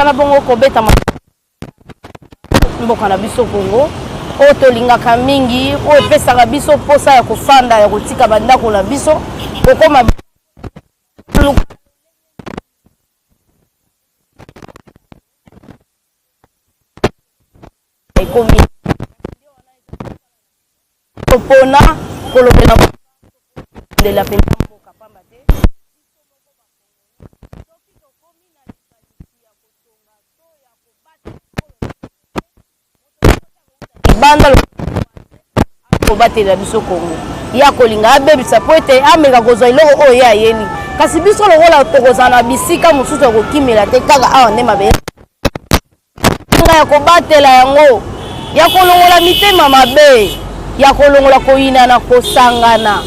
tozala bongo kobeta mboka na biso Congo o tolingaka mingi o epesaka biso posa ya kofanda ya kotika bandako na biso kokoma ekomi pona kolobela de la pena mboka pamba te banda kobatela biso Congo ya kolinga abebisa po ete ameka kozwa eloko oyo ya yeli kasi biso lokola tokozala na bisika mosusu ya kokimela te kaka awa nde mabe ya kobatela yango ya kolongola mitema mabe ya kolongola koyina na kosangana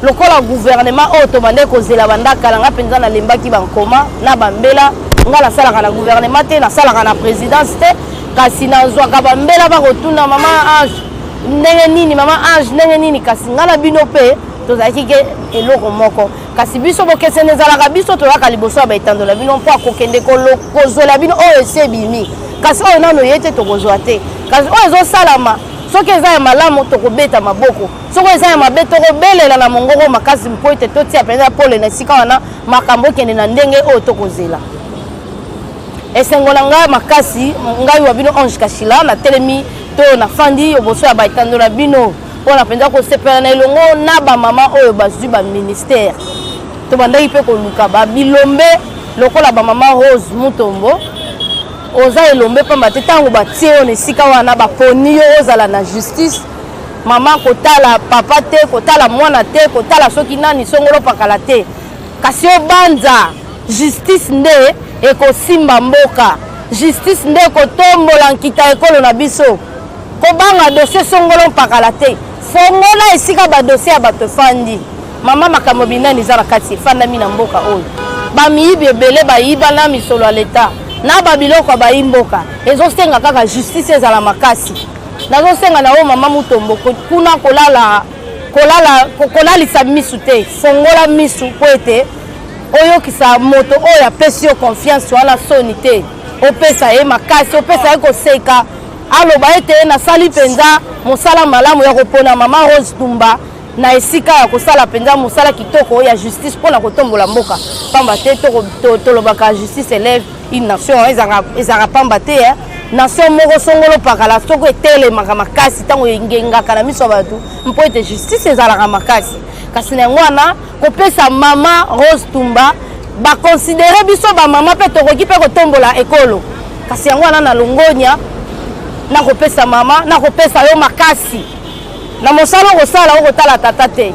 lokola gouvernement oyo tobande kozela bandakala nga mpenza nalembaki bankoma na bambela nga nasalaka na gouvernement te nasalaka na présidence te kasi nazwaka bambela bakotuna mama Ange ndenge nini mama Ange ndenge nini kasi nga na bino mpe tozalaki ke eloko moko kasi biso bokesene ezalaka biso tozalaka liboso ya baetandola bino mpo akokende kozwela bino oyo esi ebimi kasi oyo nano ye te tokozwa te kasi oyo ezosalama soki eza ya malamu tokobeta maboko soki eza ya mabe tokobelela na mongoko makasi mpo ete totia mpenza pole na esika wana makambo okende na ndenge oyo tokozela esengo na ngai makasi ngai wa bino Ange Kashila na telemi to na fandi oboso ya baetandola bino mpona mpenza kosepela na elongo na bamama oyo bazwi baministère tobandaki mpe koluka babilombe lokola bamama Rose Mutombo oza elombe pamba te ntango batie oyo na esika wana baponi yo ozala na justice mama kotala papa te kotala mwana te kotala soki nani songolo pakala te kasi obanza justice nde ekosimba mboka justice nde kotombola nkita ekolo na biso kobanga dossier songolo mpakala te fongola esika badossier ya bato efandi mama makambo binani eza na kati efandami na mboka oyo bamiyibi ebele bayiba na misolo ya leta na babiloko bayimboka ezosenga kaka justice ezala makasi nazosenga na oyo mama Mutombo kuna kolalisa misu te fongola misu po ete oyokisa moto oyo apesi yo confiance wana soni te opesa ye makasi opesa ye koseka aloba ete nasali mpenza mosala malamu ya kopona mama Rose Tumba na esika ya kosala mpenza mosala kitoko ya justice mpona kotombola mboka pamba te tolobaka justice élève une nation ezaka pamba te nation moko songolo pakala soko etelemaka makasi ntango engengaka na miso ya bato mpo ete justice ezalaka makasi kasi na yango wana kopesa mama Rose Tumba bakonsidere biso bamama mpe tokoki mpe kotombola ekolo kasi yango wana na longonya na kopesa mama na kopesa yo makasi na mosala okosala okotala tata te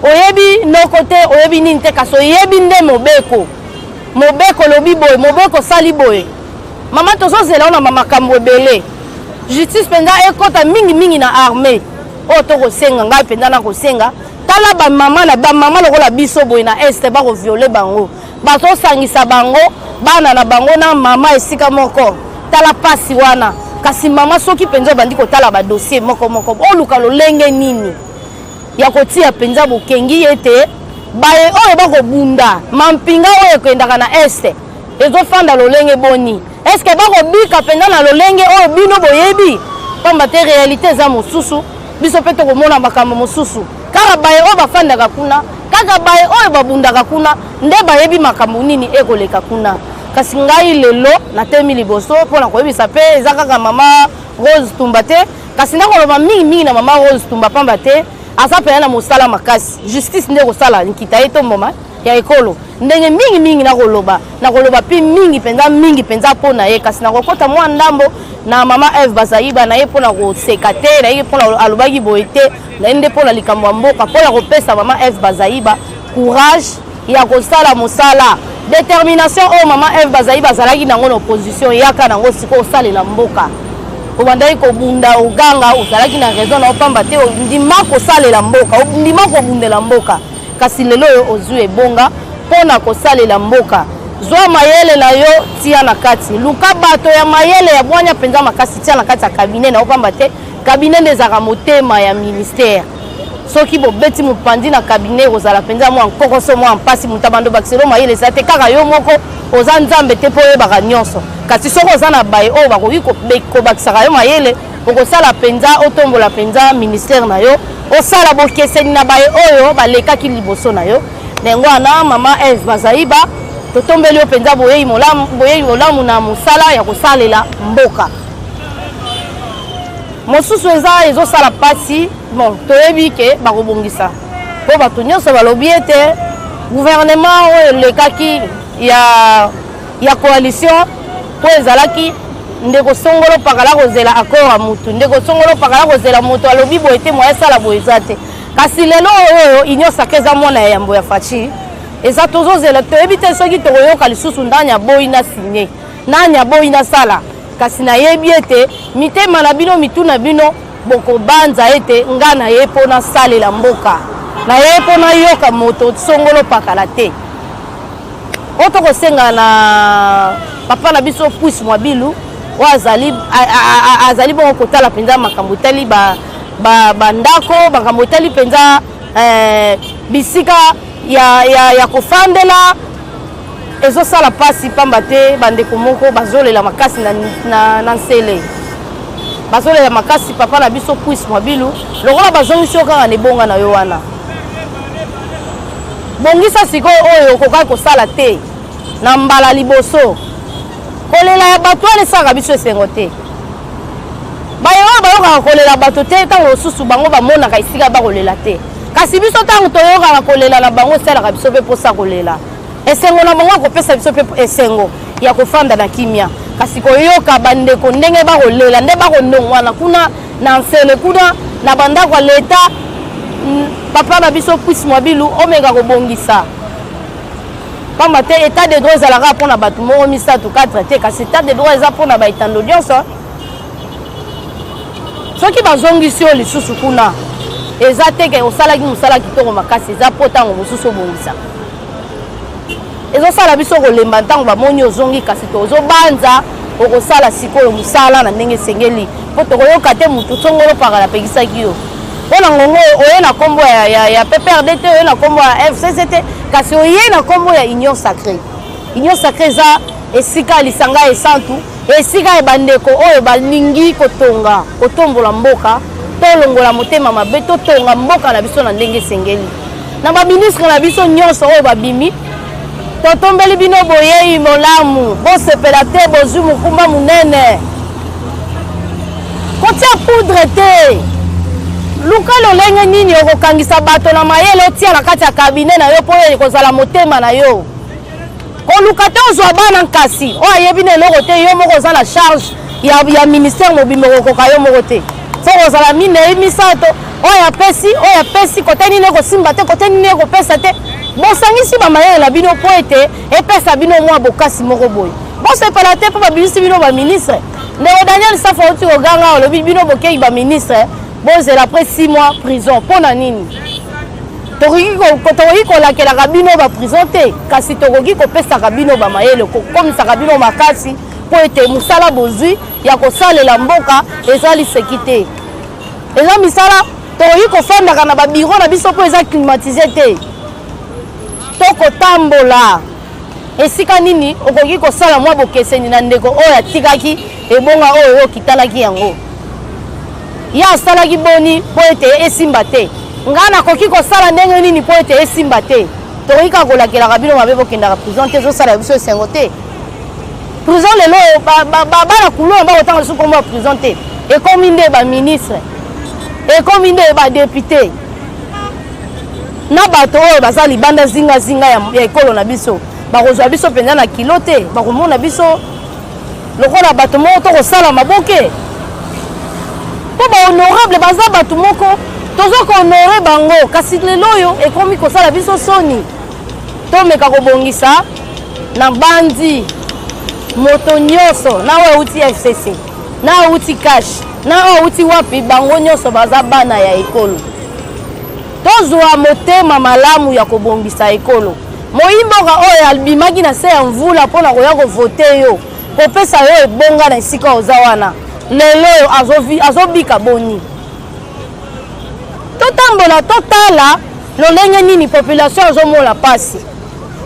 oyebi noko te oyebi nini te kasi oyebi nde mobeko lobi boye mobeko sali boye mama tozozela ona makambo ebele justice mpenza ekota mingi na armée oyo tokosenga ngai mpenza na kosenga tala bamama lokola biso boye na este bakoviole bango bazosangisa bango bana na bango na mama esika moko tala pasi wana kasi mama soki mpenza obandi kotala badossier moko oluka lolenge nini ya kotia mpenza bokengi ete baye oyo bakobunda mampinga oyo ekendaka na este ezofanda lolenge boni eske bakobika mpenza na lolenge oyo bino boyebi pamba te réalité eza mosusu biso mpe tokomona makambo mosusu kaka baye oyo bafandaka kuna kaka baye oyo babundaka kuna nde bayebi makambo nini ekoleka kuna kasi ngai lelo natemi liboso mpona koyebisa mpe eza kaka mama Rose Tumba te kasi nakoloba mingi na mama Rose Tumba pamba te aza mpenza na mosala makasi justice nde kosala nkita ye to mboma ya ekolo ndenge mingi nakoloba mpe mingi mpenza mpona ye kasi nakokota mwa ndambo na mama Eve Bazayiba na ye mpona koseka te na ye mpona alobaki boye te na ye nde mpona likambo ya mboka mpona kopesa mama Eve Bazayiba courage ya kosala mosala détermination oyo mama Eve Bazayiba azalaki nango na opposition yaka nango siko osalela mboka obandaki kobunda oganga ozalaki na raison na opamba te ndima kosalela mboka ndima kobundela mboka kasi lelo oyo ozwi ebonga mpona kosalela mboka zwa mayele na yo tia na kati luka bato ya mayele ya bwanya mpenza makasi tia na kati ya kabinet na opamba te kabinet nde ezalaka motema ya ministère soki bobeti mopandi na cabinet kozala penza mwa nkokoso mwa mpasi mutabando bakiselo mayele sa te kaka yo moko oza nzambe te po yebaka nyonso kasi soko oza na baye oyo bakoki kobakisaka yo mayele okosala penza otombola penza ministère na yo osala bokeseni na baye oyo balekaki liboso na yo ndenge wana mama Eve Bazaiba totombeli yo penza boyei molamu na mosala ya kosalela mboka mosusu ezosala pasi bon toyebi ke bakobongisa po bato nyonso balobi ete gouvernement oyo elekaki ya coalition po ezalaki ndeko songolo pakala kozela accord ya mutu ndeko songolo pakala kozela moto alobi boye te moya esala boye eza te kasi lelo oyo union sacré eza mwana ya yambo ya faci eza tozozela toyebi te soki tokoyoka lisusu ndani ya boyi na signe nani ya boyi nasala kasi nayebi ete mitema na bino mituna bino bokobanza ete nga na ye mpo nasalela mboka na ye mpo nayoka moto songolo pakala te oyo tokosenga na papa na biso Puisi Mwabilu oyo azali bongo kotala mpenza makambo etali bandako makambo etali mpenza bisika ya kofandela ezosala pasi pamba te bandeko moko bazolela makasi na nsele bazolela makasi papa na biso Puisi Mwabilu lokola bazongisi yo kaka nebonga na yo wana bongisa sikoyo oyo okokaki kosala te na mbala liboso kolela ya bato wana esaka biso esengo te baye oyo bayokaka kolela bato te ntango mosusu bango bamonaka esika bakolela te kasi biso ntango toyokaka kolela na bango esalaka biso mpe mposa kolela esengo na bango akopesa biso mpe esengo ya kofanda na kimia kasi koyoka bandeko ndenge bakolela nde bakondongwana kuna na nsele kuna na bandako ya leta papa na biso Puisi Mwabilu omeka kobongisa pamba te état de droit ezalaka mpona bato moko misato 4 te kasi état de droit eza mpona baetando nyonso soki bazongisi yo lisusu kuna eza te ke osalaki mosala kitoko makasi eza mpo ntango mosusu obongisaka ezosala biso kolemba ntango bamoni ozongi kasi tozobanza okosala sikoyo mosala na ndenge esengeli mpo tokoyoka te motu songolo pakala apekisaki yo mpona ngongo oye na nkombo ya PPRD te oye na nkombo ya FCC te kasi oye na nkombo ya union sacré eza esika lisanga esantu esika ebandeko oyo balingi kotombola mboka tolongola motema mabe totonga mboka na biso na ndenge esengeli na baministre na biso nyonso oyo babimi totombeli bino boyei molamu bosepela te bozwi mokumba monene kotia poudre te luka lolenge nini okokangisa bato na mayele otia na kati ya kabine na yo mpo oyo ekozala motema na yo koluka te ozwa bana nkasi oyo ayebi na eloko te yo moko oza na charge ya ministère mobimba okokoka yo moko te so kozala minei misato oyo apesi kote nini ekosimba te kote nini ekopesa te bosangisi bamayele na bino mpo ete epesa bino mwa bokasi moko boye bosepela te mpo babimisi bino baministre ndeko Daniel Safa oti koganga olobi bino bokei baministre bozela après 6 mois prison mpona nini tokoki kolakelaka bino baprison te kasi tokoki kopesaka bino bamayele kokomisaka bino makasi mpo ete mosala bozwi ya kosalela mboka eza liseki te eza misala tokoki kofandaka na babiro na biso mpo eza climatise te tokotambola esika nini okoki kosala mwa bokeseni na ndeko oyo atikaki ebonga oyo okitalaki yango ya asalaki boni mpo ete esimba te ngai nakoki kosala ndenge nini mpo ete esimba te tokoki kaka kolakelaka bino mabe bokendaka prison te ezosala biso esengo te prison lelo bana kulona bakotanga lisusu kombo ya prison te ekomi nde baministre ekomi nde badepute na bato oyo baza libanda zingazinga ya ekolo na biso bakozwa biso mpenza na kilo te bakomona biso lokola bato moko tokosala maboke mpo bahonorable baza bato moko tozokohonore bango kasi lelo oyo ekomi kosala biso soni tomeka kobongisa na bandi moto nyonso na oyo auti FCC na auti cash na oyo auti wapi bango nyonso baza bana ya ekolo tozwa motema malamu ya kobongisa ekolo moyimboka oyo albimaki na se ya mvula mpona koya kovote yo kopesa yo ebonga na esika oza wana lelo oyo azobika boni totambola totala lolenge nini population azomona pasi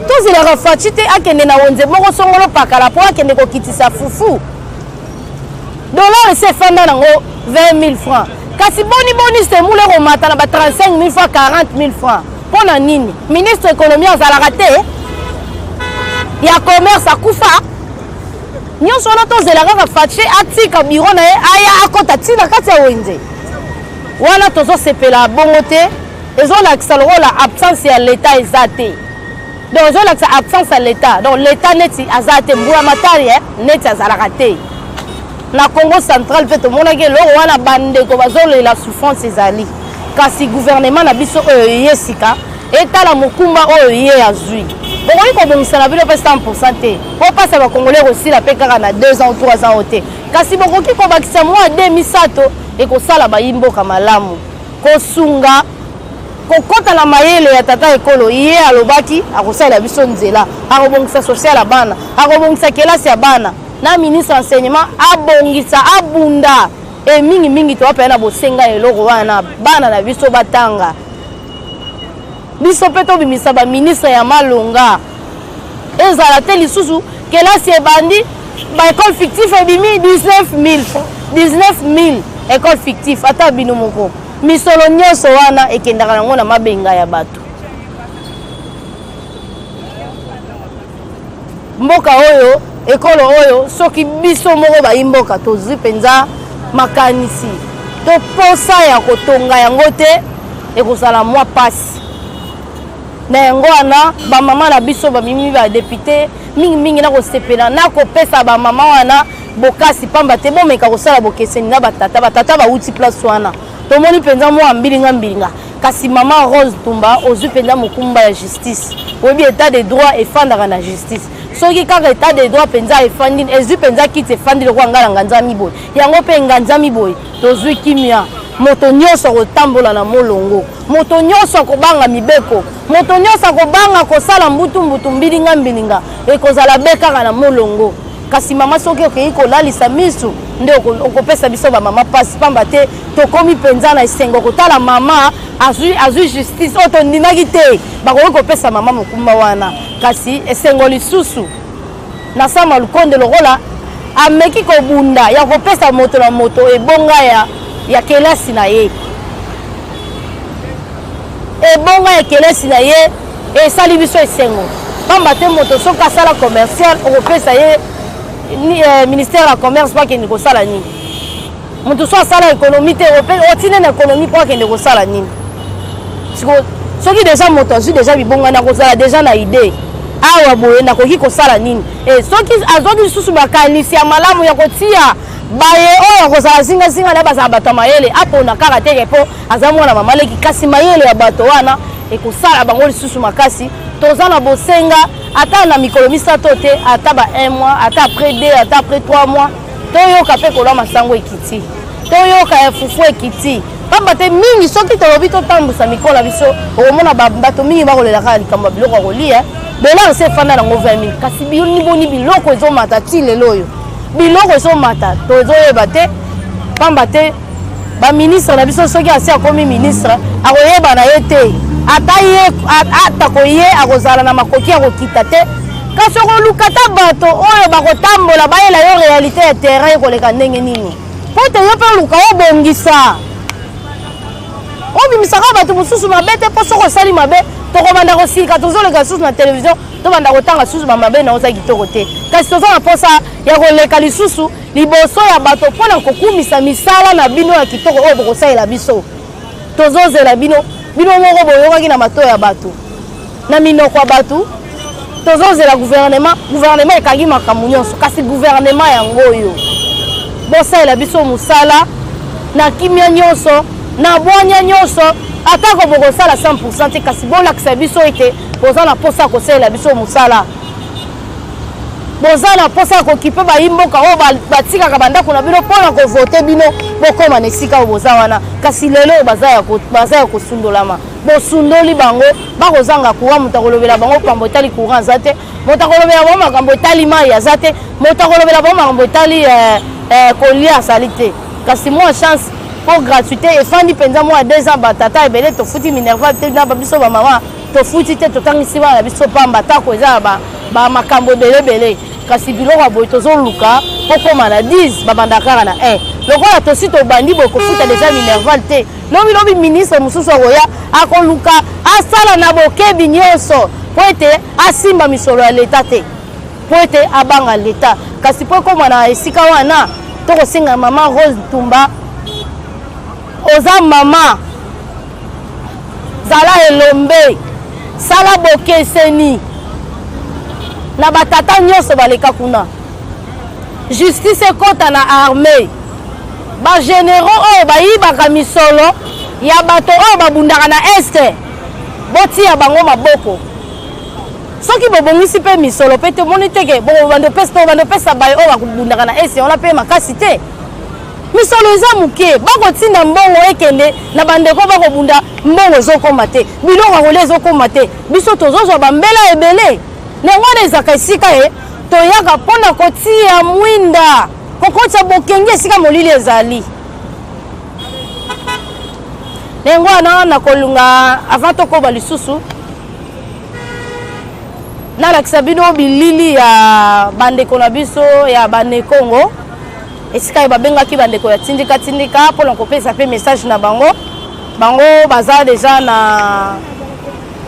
tozilaka faci te akende na wenze moko songolo pakala mpo akende kokitisa fufu dollar ese efanda nango 20 000 francs kasi boni semule komata na ba 35 000 francs 40 000 francs mpo na nini ministre économie azalaka te ya commerce akufa nyonso wana tozela kaka faci atika biro na ye aya akota ntina kati ya wenze wana tozosepela bongo te ezolakisa lokola absence ya l'état eza te donc ezolakisa absence ya l'état donc l'état neti aza te mbula matari neti azalaka te na Congo central mpe tomonaki eloko wana bandeko bazolela souffrance ezali kasi gouvernement na biso oyo ye sika etala mokumba oyo ye azwi bokoki kobongisa na bino mpe 100% te po pasa bakongolais kosila mpe kaka na 2 ans ou 3 ans o te kasi bokoki kobakisa mwa 2000 ekosala bayimboka malamu kosunga kokota na mayele ya tata ekolo ye alobaki akosalela biso nzela akobongisa social ya bana akobongisa kelasi ya bana na ministre enseignement abongisa abunda mingi toapaya na bosenga eloko wana bana na biso batanga biso mpe tobimisa baministre ya malonga ezala te lisusu kelasi ebandi baekole fictif ebimi 19 000 ekole fictif ata bino moko misolo nyonso wana ekendaka nango na mabenga ya bato mboka oyo ekolo oyo soki biso moko bayimboka tozwi mpenza makanisi toposa ya kotonga yango te ekozala mwa pasi na yango wana bamama na biso bamimi badepute mingi na kosepela na kopesa bamama wana bokasi pamba te bomeka kosala bokeseni na batata bauti place wana tomoni mpenza mwa mbilinga kasi mama Rose Tumba ozwi mpenza mokumba ya justice oyebi état de droit efandaka na justice soki kaka état de droit mpenza efandi ezwi mpenza kiti efandi lokola nga na nganza miboye yango mpe nganza miboye tozwi kimia moto nyonso kotambola na molongo moto nyonso kobanga mibeko moto nyonso kobanga kosala mbutu mbilinga ekozala be kaka na molongo kasi mama soki okei kolalisa misu nde okopesa biso bamama pasi pamba te tokomi mpenza na esengo kotala mama azwi justice oyo tondimaki te bakoki kopesa mama mokumba wana kasi esengo lisusu na sama lukonde lokola ameki kobunda ya kopesa moto na moto ebonga ya kelasi na ye ebonga ya kelasi na ye esali biso esengo pamba te moto soki asala commercial okopesa ye ministère ya commerce po akende kosala nini moto so asala économie te otine na économie po akende kosala nini soki deja moto azwi deja bibongani akozala deja na idée awa boye nakoki kosala nini soki azwaki lisusu makanisi ya malamu ya kotia baye oyo akozala zingazinga na bazala bato ya mayele apona kaka teke mpo aza mwana mamaleki kasi mayele ya bato wana ekosala bango lisusu makasi toza na bosenga ata na mikolo misato te ata ba 1 mois ata après 2 ata après 3 mois toyoka mpe kolwa masango ekiti toyoka ya fufu ekiti pamba te mingi soki tolobi totambusa mikolo biso okomona bato mingi bakolelaka likambo ya biloko ya kolia dollar se efanda nango 20 000 kasi boni biloko ezomata ti lelo oyo biloko ezomata tozoyeba te pamba te baministre na biso soki asi akomi ministre akoyeba na ye te atako ye akozala na makoki ya kokita te kasi okoluka ta bato oyo bakotambola bayela yo réalité ya terrain ekoleka ndenge nini mpo te yo mpe oluka obongisa obimisaka bato mosusu mabe te mpo soki osali mabe tokomanda kosika tozoleka lisusu na télévision tobanda kotanga lisusu bamabe na oza kitoko te kasi toza na mposa ya koleka lisusu liboso ya bato mpo na kokumisa misala na bino ya kitoko oyo bokosalela biso tozozela bino moko boyokaki na mato ya bato na minoko ya bato tozozela gouvernement ekangi makambo nyonso kasi gouvernement yango oyo bosalela biso mosala na kimia nyonso na bwanya nyonso atako bokosala 100% te kasi bolakisa biso ete boza na mposa kosalela biso mosala boza na mposa kokipe bayimboka oyo batikaka bandako na bino mpona kovote bino bokoma na esika oyo boza wana kasi lelo baza ya kosundolama bosundoli bango bakozanga courant moto akolobela bango makambo etali courant aza te moto akolobela bango makambo etali mai aza te moto akolobela bango makambo etali kolia asali te kasi mwa chance pour gratuité et fandi penza moi 2 ans batata ebele to futi Minerval te na babiso ba maman to futi te to tangisi ba biso pamba ta ko eza ba makambo belebele kasi biloko boy tozo luka poko mana 10 babanda kaka na 1 lokola to si to bandi boy ko futa déjà Minerval te lobi ministre mususu roya akoluka asala na bokebi nyonso po ete asimba misolo ya leta te po ete abanga leta kasi poko mana esika wana to ko singa mama Rose Tumba oza mama zala elombe sala bokeseni na batata nyonso baleka kuna justice ekota na armée ba généraux oyo bayibaka misolo ya bato oyo babundaka na este botia bango maboko soki bobongisi mpe misolo mpe te omoni teke bandopesa baye oyo bakobundaka na este ona mpe makasi te misolo eza moke bakotinda mbongo ekende na bandeko bakobunda mbongo ezokoma te biloko akolia ezokoma te biso tozozwa bambela ebele nango wana ezaka esika ye toyaka mpona kotia mwinda kokotisa bokenge esika molili ezali nango wana nakolunga avant tokoba lisusu nalakisa bino bilili ya bandeko na biso ya banekongo esika babengaki bandeko ya tindika mpona kopesa mpe message na bango baza deja na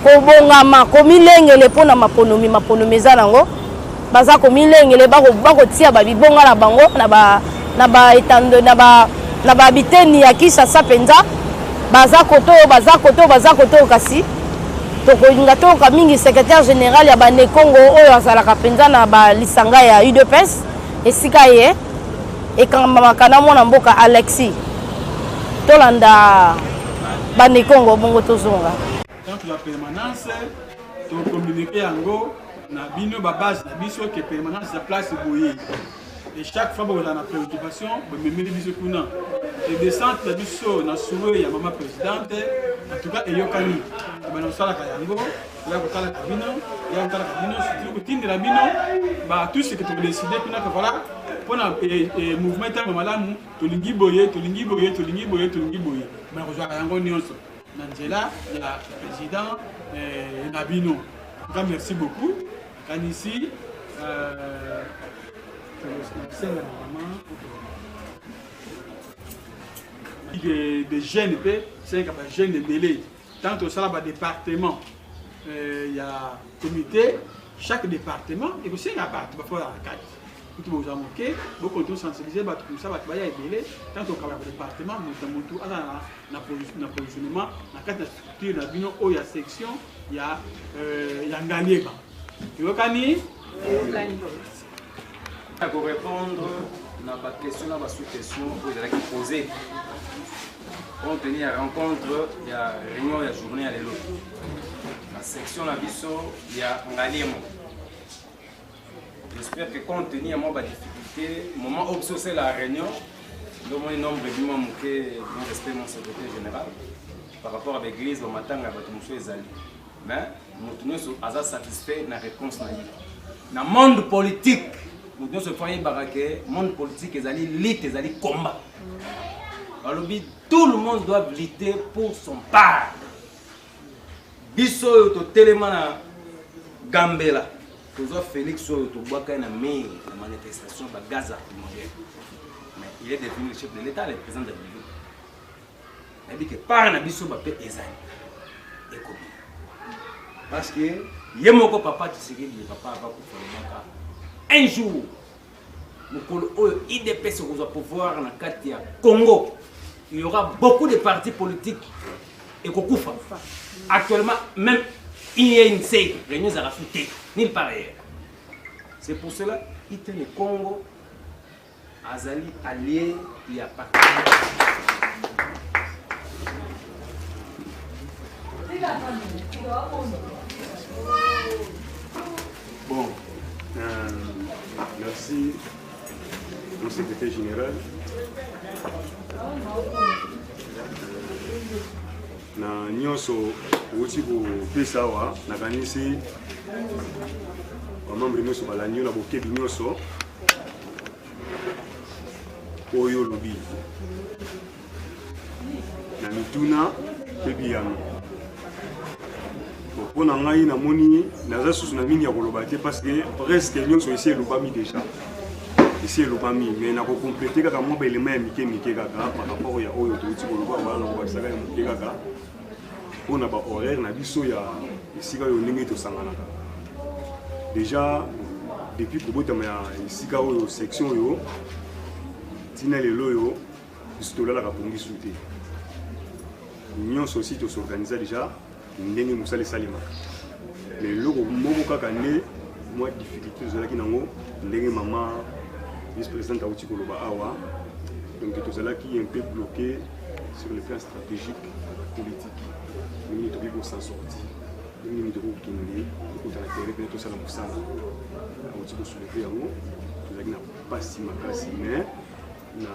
kobongama komilengele mpona maponomi eza nango baza komilengele bakotia babibonga na bango na babiteni ya Kinshasa mpenza baza koto kasi tokolinga toyoka mingi secrétaire général ya banekongo oyo azalaka mpenza na balisanga ya UDPS esika ye ekambamaka na mwana mboka Alexis tolanda banekongo bongo tozonga donc la permanence to communiquer yango na bino ba base na biso que permanence ya place boye et chaque fois on a une préoccupation on me met biso kuna et descente la biso na souhait ya maman présidente en tout cas eyokani bana sala ka yango ya ko kala kabino ya ko kala kabino surtout ko tindela bino ba tout ce que tu décider kuna que voilà pour un mouvement tant malamu tolingi boye mais ko joa yango nyonso Nangela, il y a le président Nabino. En tout cas, merci beaucoup. Ici, des jeunes, c'est un jeune de Bélé. Tant au sein du département, il y a un comité, chaque département, et aussi il y a un département. Tout le monde beaucoup de sensibiliser, tout ça, il y a des tant au département, nous avons positionnement, dans la structure, il y a section, il y a Ngalieba. Tu vois, Kani? Pour répondre à la question, à la sous-question, vous allez poser. Compte tenu de la rencontre, il y a réunion, il y a journée à l'élo. La section, il y a Ngalieba. J'espère que compte tenu de ma difficulté, au moment où c'est la réunion, le nombre de gens qui ont respecté mon secrétaire général par rapport à l'église, au matin, à la Zali. Mais nous sommes satisfaits de la réponse. Dans le monde politique, nous sommes le monde politique est allé lutter, est allé combat. Alors, tout le monde doit lutter pour son part. Bisso, tout élément Gambela. Félix Toubaka na main la manifestation de Gaza mais il est devenu le chef de l'État, le président de la République. Il dit que par Nabiso Bapé Ezani et comme parce que Yemoko papa Tshisekedi le papa va pour un jour nous IDPS au pouvoir dans Katia Congo, il y aura beaucoup de partis politiques et Kokufa. Actuellement même INC, réunion à la fouté, nulle part ailleurs. C'est pour cela que le Congo Azali allié il y a pas. Bon, merci au secrétaire général. Na nyonso wuti kopesa awa nakanisi bamambre nyonso balandi na bokebi nyonso oyo lobi na mituna mpe biyano. Pour ngai na moni naza susu na mingi ya koloba te parce que presque nyonso esi elobami déjà. Esi elobami mais na ko compléter kaka mwa baélément ya mike kaka par rapport ya oyo touti koloba wana ko bakisaka ya mike kaka. Mpona ba horaire na biso ya esika oyo ndenge tosanganaka. Déjà depuis kobotama ya esika oyo section oyo tina lelo oyo biso tolalaka pongisu te. Nyonso aussi tosorganisa déjà ndenge mosala esalemaka. Mais loko moko kaka nde mwa difficulté ozalaki nango ndenge mama vice-présidente auti koloba awa. Donc tozalaki un peu bloqué sur le plan stratégique politique. Nous devons s'en sortir. Nous devons kende kokutana terrain pe tosala mosala. Auti kosoulever yango tozalaki na pasi makasi mais na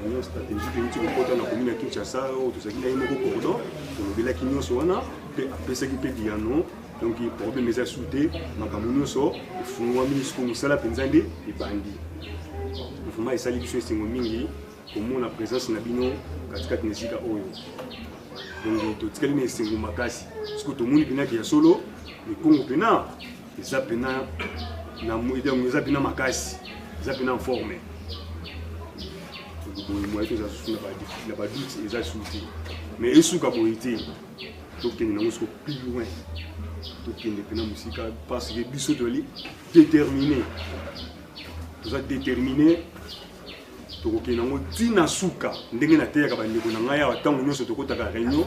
réunion stratégique nous avons porté na commune Kinshasa où tout ça qui a une cordon pour le qui nous sona et après ça qui peut dire non donc il problème les a souté makambo nyonso ifungwa ministre musala penzande et bandi ifuma esali biso singo mingi komona présence na bino katikati nesika oyo donc totikali na singo makasi siko tomoni pena ki ya solo le Congo pena eza pena na moida eza pena makasi eza pena formé. Moi, je suis là-bas, ils ont souffert. Mais ils sont capables donc ils sont plus loin. Donc ils sont parce que ils sont déterminés. Ils sont déterminés. Donc ils sont dinasuka. Ndenge na teya kabandi ko na ya tango nyoso tokota ka réunion.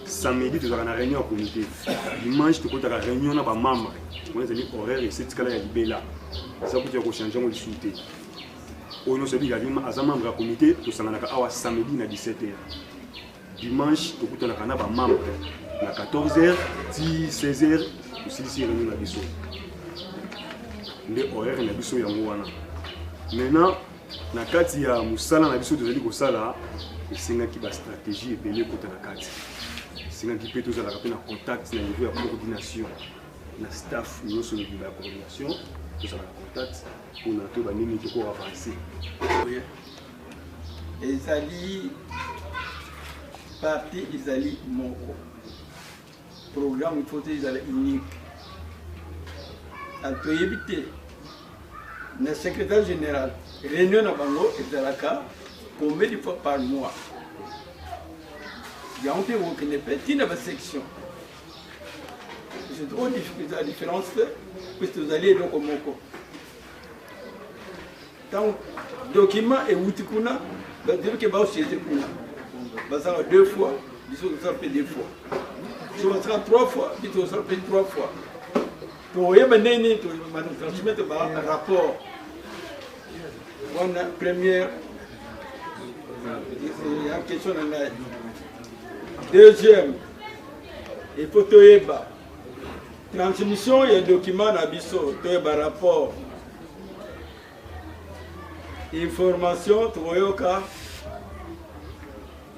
Samedi tozaka na réunion comité. Dimanche tokota ka réunion na ba membres. On est allé horaire et c'est kala ya libela. Ça peut dire ko changer on discuter. On se dit qu'il y a un membre du comité, tout ça à samedi à 17h. Dimanche, tout le monde a un membre à 14h, 16h, aussi ici réunion à Bissau. Les horaires à Bissau Yangouana. Maintenant, na kati ya musala na Bissau de Kosala, c'est une stratégie et belé côté la carte. C'est une qui peut tous à la contact, na niveau de coordination, na staff, nous sommes de la coordination, tout ça la contact. Pour nous banini qui pour avancer. Ezali parti ezali moko. Programme il faut ezali unique. On peut éviter. Le secrétaire général réunion à Bango ezalaka combien de fois par mois. Il y a un peu qui n'est pas une section. C'est trop difficile la différence puisque vous allez donc au moko. Donc, document et outikuna, dire que va aussi être kuna. Ça va 2 fois, il faut ça fait 2 fois. Ça va 3 fois, il faut ça fait 3 fois. Pour y mener, tu vas transmettre un rapport. Une première question en a. Deuxième, il faut toyeba. Transmission et document à biso, toyeba rapport. Information, tu vois que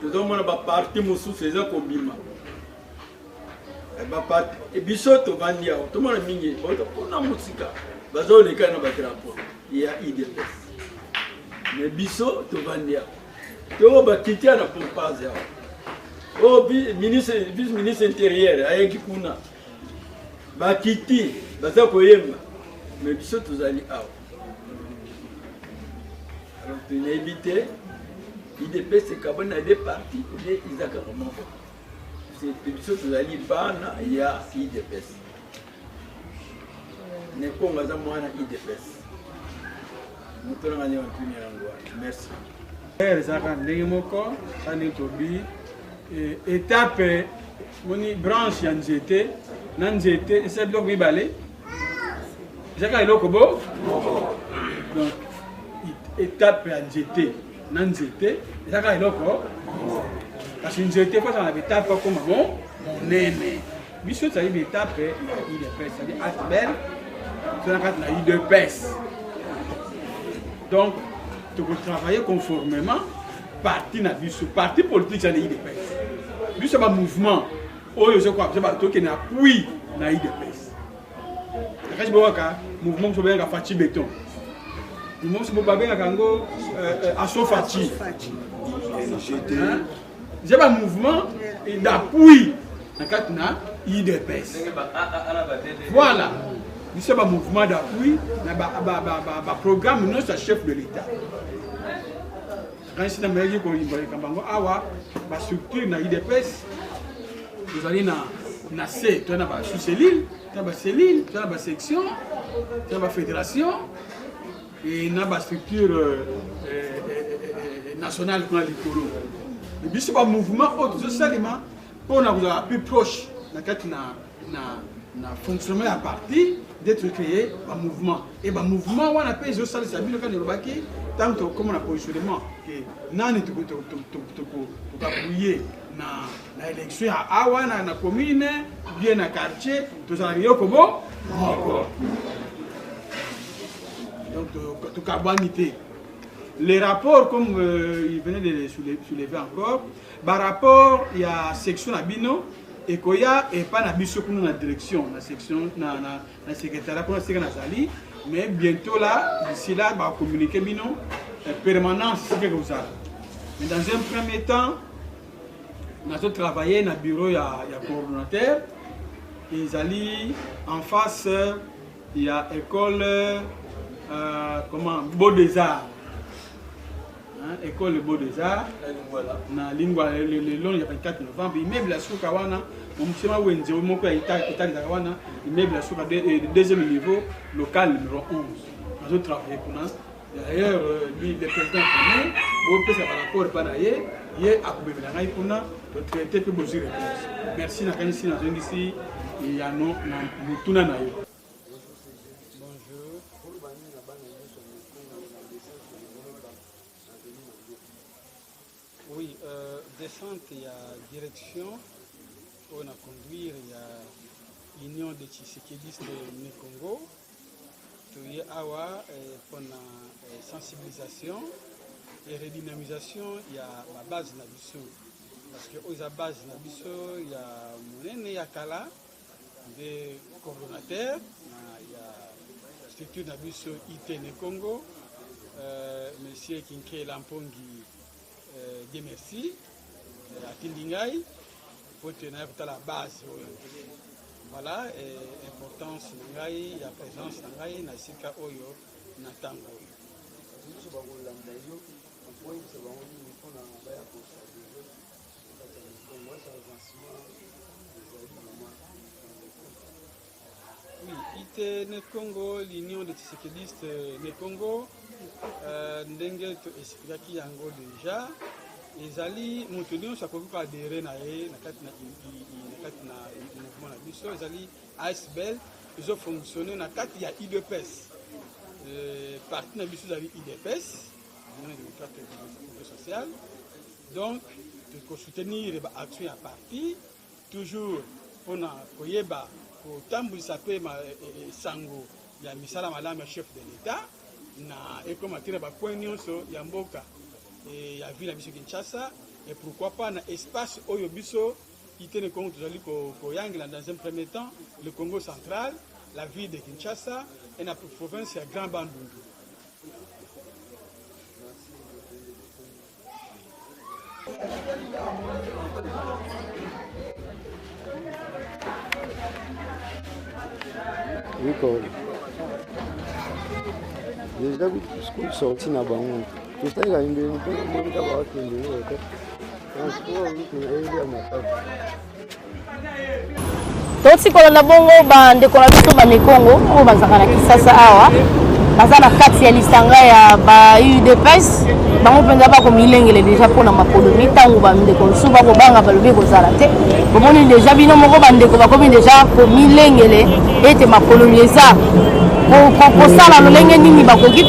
tout le monde a parti moussou c'est un combima. Et biso to vandia, tout le monde a mingé. On a musika, bazo le cas na drapeau. Il y a IDPS. Mais biso to vandia. To ba kitia na pompaze. Oh vice-ministre intérieur ayeki kuna. Ba kiti, baza koyemba. Mais biso to zali awa. Donc, on a évité, l'IDPS c'est quand même des partis, ils ont carrément fait. C'est une chose que vous allez voir, il y a l'IDPS. Nous avons un IDPS. Nous avons un merci. Étape, branche en NZT, NZT, c'est bloc bibalé. J'ai un locobo. Donc, étape à NZT, NZT, ça va être parce que NZT, quand on a étape comme mon aîné, Bichot, ça y est, étape, il est fait, c'est-à-dire Asbel, c'est la IDPS. Donc, tu peux travailler conformément, parti politique, c'est l'IDPS. Bichot, c'est un mouvement, je crois, c'est un truc qui n'a appui dans l'IDPS. Quand je vois un mouvement qui est fait béton. Le monde se bat bien à Asso Fati. j'ai un mouvement d'appui dans le IDPS. Voilà. Nous avons un mouvement d'appui dans le programme de chef de l'État. Quand je suis dans la structure de l'IDPS, vous allez dans la sous-cellule, dans la cellule, dans la section, dans la fédération et dans la structure nationale pour l'écolo. Et puis c'est un mouvement seulement pour nous plus proche dans le fonctionnement à partir d'être créé un mouvement. Et un mouvement, on appelle les salles de l'Obaki, tant que comme un positionnement, que nous avons appuyer dans l'élection à Awa, dans la commune, bien dans le quartier, tout ça, donc, tout cas, les rapports, comme il venait de les soulever encore, par rapport, il y a section à Bino, et qu'il y a pas dans la direction, la section, dans le secrétariat, pour la Zali, mais bientôt là, d'ici là, on va communiquer Bino, permanence, c'est comme ça. Mais dans un premier temps, nous avons travaillé dans le bureau, il y a coordonnateur, et Zali, en face, il y a école, Beaux des Arts. École de Beaux des Arts. Na lingua le long il y a 24 novembre. Immeuble la souka wana. On me sema wenze au moko ita wana. Immeuble la souka deuxième niveau local numéro 11. Nous avons travaillé pour nous. D'ailleurs, lui le président connaît. Au peut par rapport par ailleurs. Il est à couper la pour nous. Le traité peut poser réponse. Merci na kanisi na zongi ici. Il y a nous tuna na yo. Oui, descente, il y a direction, on a conduire, il y a l'Union des Tshisekidistes du Congo, il y a Awa pour la sensibilisation et redynamisation, il y a la base Nabiso. Parce que aux base Nabiso, il y a Mounene Yakala, des coordonnateurs, il y a la structure Nabiso IT Congo, M. Kinke Lampongi. Dieu merci, à Tindingaï, pour tenir la base. Voilà, l'importance de la présence de la Sika Oyo, Natango. Oui, IT Congo, l'Union des Tshisekidistes du Congo. Ndenge to expliquer yango déjà ezali moutunion ça peut pas adhérer na kati na mouvement na biso ezali ASBL ils ont fonctionné na kati ya IDPS parti na biso ezali IDPS Union démocratique social donc pour soutenir ba action ya parti toujours pona koyeba ko tambulisa pe sango ya misala malamu ya chef de l'État na ekomatira ba point nyonso ya mboka et ya ville biso Kinshasa et pourquoi pas na espace oyo biso itene Congo tozali ko yangela dans un premier temps le Congo central la ville de Kinshasa et la province ya Grand Bandundu. Déjà, je suis sorti dans le banc. Je suis allé dans le banc. Toti kolanda bongo bandeko na biso bamekongo oyo bazaka na Kisasa awa baza na kati ya listanga ya ba UDPS bango mpenza bakomilengele deja mpona makolomi ntango bandeko mosusu bakobanga balobi kozala te bomoni deja bino moko bandeko bakomi deja komilengele ete makolomi eza kosala lolenge nini bakoki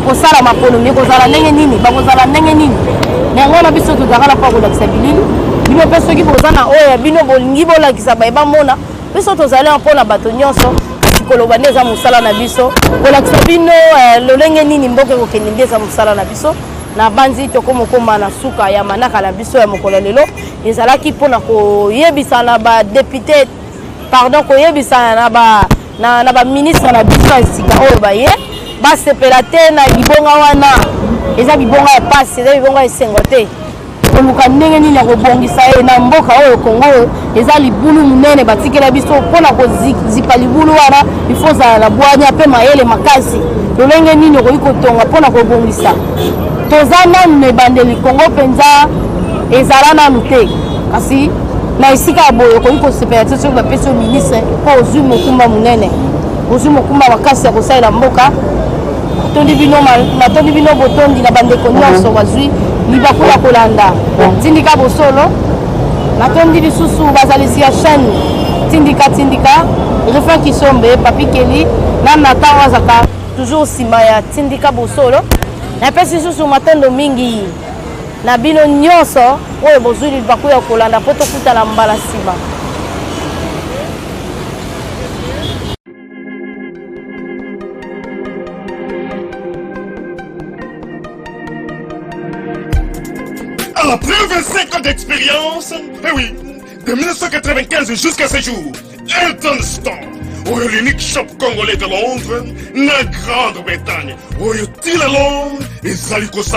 kosala makolomi ekozala ndenge nini bakozala ndenge nini yango na biso tozalaka mpo kolakisa bilili bino mpe soki boza na oyo bino bolingi bolakisa bayeba mona biso tozali mpona bato nyonso koloba nde eza mosala na biso kolakisa bino lolenge nini mboka ekokende nde eza mosala na biso na banzi tokomokoma na suka ya manaka na biso ya mokolo lelo ezalaki mpona koyebisa na badepute pardon koyebisa na baministre na biso ya sika oyo baye basepela te na libonga wana eza libonga ya pasi eza libonga ya esengo te koluka ndenge nini ya kobongisa ye na mboka oyo Congo eza libulu munene batikela biso mpona kozipa libulu wana ifo ozala na bwanya mpe mayele makasi lolenge nini okoki kotonga mpona kobongisa toza nanu na ebandeli Congo mpenza ezala nanu te kasi na esika ya boye okoki kosepela te soki bapesi yo ministre mpo ozwi mokumba munene ozwi mokumba makasi ya kosalela mboka natondi bino botondi na bandeko nyonso bazwi libaku ya kolanda tindika bosolo natondi lisusu bazalisi ya chaîne tindika refin kisombe papi keli na natan wazaka toujours nsima ya tindika bosolo napesi lisusu matondo mingi na bino nyonso oyo bozwi libaku ya kolanda mpo tokutana mbala nsima. Après 25 ans d'expérience, eh oui, de 1995 jusqu'à ce jour, Elton Store, l'unique shop congolais de Londres, la Grande-Bretagne, il est Londres, et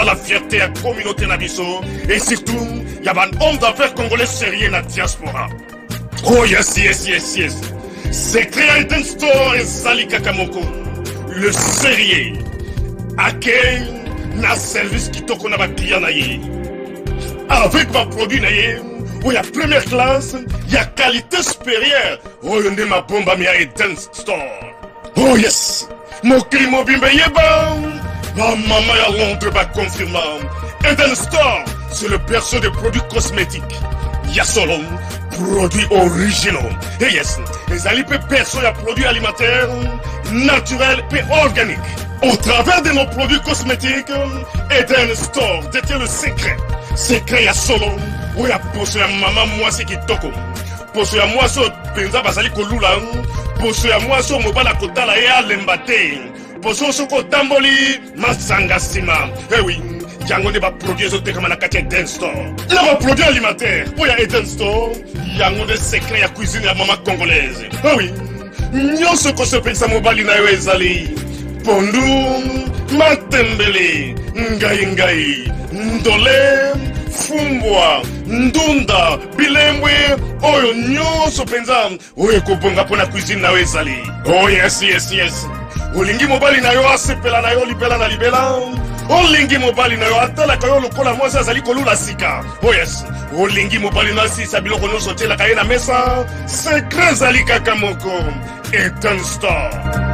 la fierté à la communauté Nabiso, et surtout, il y a un homme d'affaires congolais sérieux dans la diaspora. Oh yes. C'est créé Elton Store et Zali Kakamoko, le sérieux, à quel na service qui t'a qu'on a client naïe. Avec ma produit naïe, où il y a première classe, il y a qualité supérieure. Oh, il y a ma bombe à Elton Store. Oh yes, mon climat bimbe yeba. Ma maman à Londres va confirmer. Elton Store, c'est le perso des produits cosmétiques. Il y a solo produits originaux. Et yes, les alipes perso, il y a produits alimentaires, naturels et organiques. Au travers de nos produits cosmétiques, Elton Store détient le secret. Secret ya solo, où ya poso ya maman moi c'est qui toko. Poso ya moi so penza basali kolula, poso ya moi so mobala kotala ya lembate. Poso so ko tamboli masanga sima. Eh oui, yango ne ba produire zo tekama na kati Elton Store. Na ba produit alimentaire, où ya Elton Store, yango de secret ya cuisine ya maman congolaise. Eh oui, nyonso ko se pensa mobali na yo ezali. Pondu, matembele, ngai, ndole, fumbwa, ndunda, bilembwe, oyo nyonso penza, oyo kobonga pona cuisine na ezali. Oh yes. Olingi mobali na yo asepela na yo libela na libela. Olingi mobali na yo atalaka yo lokola mwasi azali kolula sika. Oh yes. Olingi mobali na asisa biloko nyonso otielaka ye na mesa. Secret ezali kaka moko. Elton Store.